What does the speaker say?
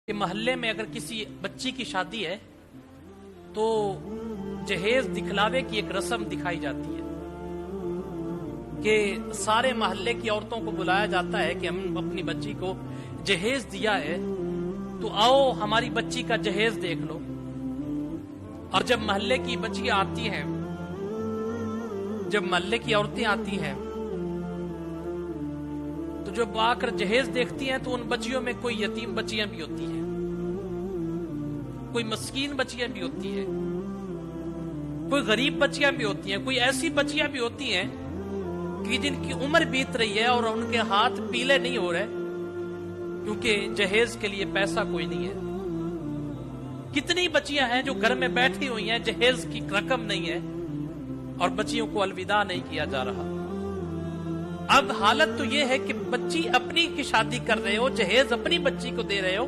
کہ محلے میں اگر کسی بچی کی شادی ہے تو جہیز دکھلاوے کی ایک رسم دکھائی جاتی ہے کہ سارے محلے کی عورتوں کو بلایا جاتا ہے کہ ہم اپنی بچی کو جہیز دیا ہے تو آؤ ہماری بچی کا جہیز دیکھ لو. اور جب محلے کی بچیاں آتی ہیں، جب محلے کی عورتیں آتی ہیں تو جب آ کر جہیز دیکھتی ہیں تو ان بچیوں میں کوئی یتیم بچیاں بھی ہوتی ہیں، کوئی مسکین بچیاں بھی ہوتی ہیں، کوئی غریب بچیاں بھی ہوتی ہیں، کوئی ایسی بچیاں بھی ہوتی ہیں کہ جن کی عمر بیت رہی ہے اور ان کے ہاتھ پیلے نہیں ہو رہے کیونکہ جہیز کے لیے پیسہ کوئی نہیں ہے. کتنی بچیاں ہیں جو گھر میں بیٹھی ہوئی ہیں، جہیز کی رقم نہیں ہے اور بچیوں کو الوداع نہیں کیا جا رہا. اب حالت تو یہ ہے کہ بچی اپنی کی شادی کر رہے ہو، جہیز اپنی بچی کو دے رہے ہو